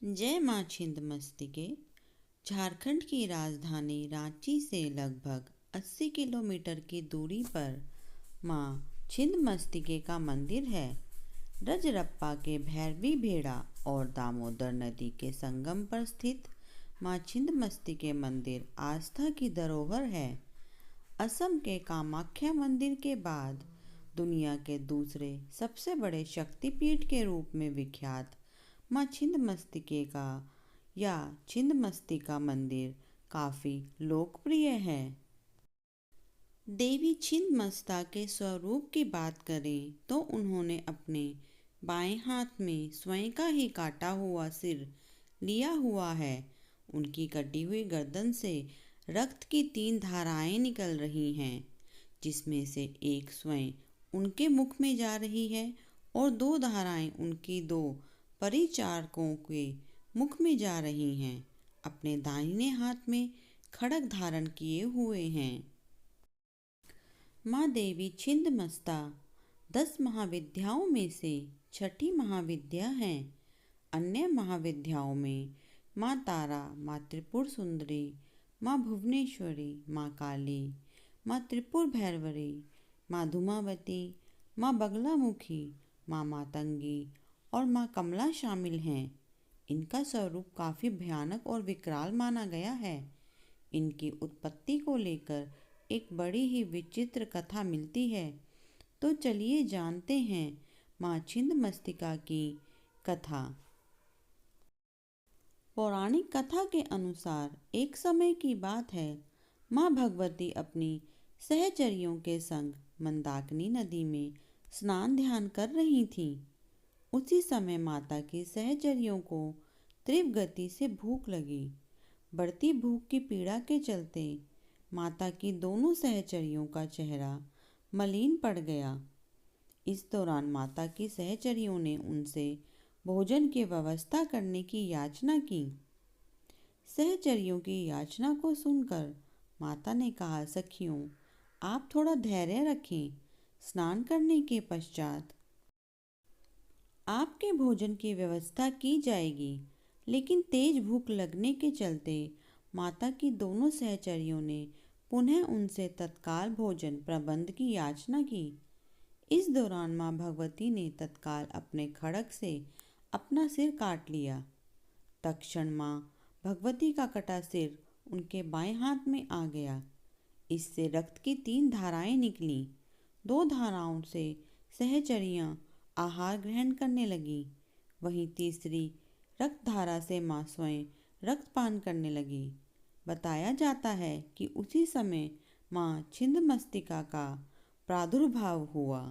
जय माँ छिंदमस्तिके। झारखंड की राजधानी रांची से लगभग 80 किलोमीटर की दूरी पर माँ छिंदमस्तिके का मंदिर है। रजरप्पा के भैरवी भेड़ा और दामोदर नदी के संगम पर स्थित माँ छिंदमस्तिके मंदिर आस्था की धरोहर है। असम के कामाख्या मंदिर के बाद दुनिया के दूसरे सबसे बड़े शक्तिपीठ के रूप में विख्यात माँ छिंदमस्तिके का या छिंदमस्तिका मंदिर काफ़ी लोकप्रिय है। देवी छिंदमस्ता के स्वरूप की बात करें तो उन्होंने अपने बाएं हाथ में स्वयं का ही काटा हुआ सिर लिया हुआ है। उनकी कटी हुई गर्दन से रक्त की 3 धाराएं निकल रही हैं, जिसमें से एक स्वयं उनके मुख में जा रही है और 2 धाराएं उनकी 2 परिचारकों के मुख में जा रही हैं। अपने दाहिने हाथ में खड्ग धारण किए हुए हैं। माँ देवी छिंदमस्ता 10 महाविद्याओं में से छठी महाविद्या है। अन्य महाविद्याओं में माँ तारा, माँ त्रिपुर सुंदरी, माँ भुवनेश्वरी, माँ काली, माँ त्रिपुर भैरवरी, माँ धूमावती, माँ बगलामुखी, माँ मातंगी और माँ कमला शामिल हैं। इनका स्वरूप काफ़ी भयानक और विकराल माना गया है। इनकी उत्पत्ति को लेकर एक बड़ी ही विचित्र कथा मिलती है। तो चलिए जानते हैं माँ छिंदमस्तिका की कथा। पौराणिक कथा के अनुसार एक समय की बात है, माँ भगवती अपनी सहचरियों के संग मंदाकिनी नदी में स्नान ध्यान कर रही थीं। उसी समय माता की सहचरियों को तीव्र गति से भूख लगी। बढ़ती भूख की पीड़ा के चलते माता की दोनों सहचरियों का चेहरा मलिन पड़ गया। इस दौरान माता की सहचरियों ने उनसे भोजन की व्यवस्था करने की याचना की। सहचरियों की याचना को सुनकर माता ने कहा, सखियों, आप थोड़ा धैर्य रखें। स्नान करने के पश्चात आपके भोजन की व्यवस्था की जाएगी। लेकिन तेज भूख लगने के चलते माता की दोनों सहचरियों ने पुनः उनसे तत्काल भोजन प्रबंध की याचना की। इस दौरान माँ भगवती ने तत्काल अपने खड्ग से अपना सिर काट लिया। तत्क्षण माँ भगवती का कटा सिर उनके बाएं हाथ में आ गया। इससे रक्त की 3 धाराएं निकलीं। 2 धाराओं से सहचरियाँ आहार ग्रहण करने लगी। वहीं तीसरी रक्त धारा से माँ स्वयं रक्तपान करने लगी। बताया जाता है कि उसी समय माँ छिंदमस्तिका का प्रादुर्भाव हुआ।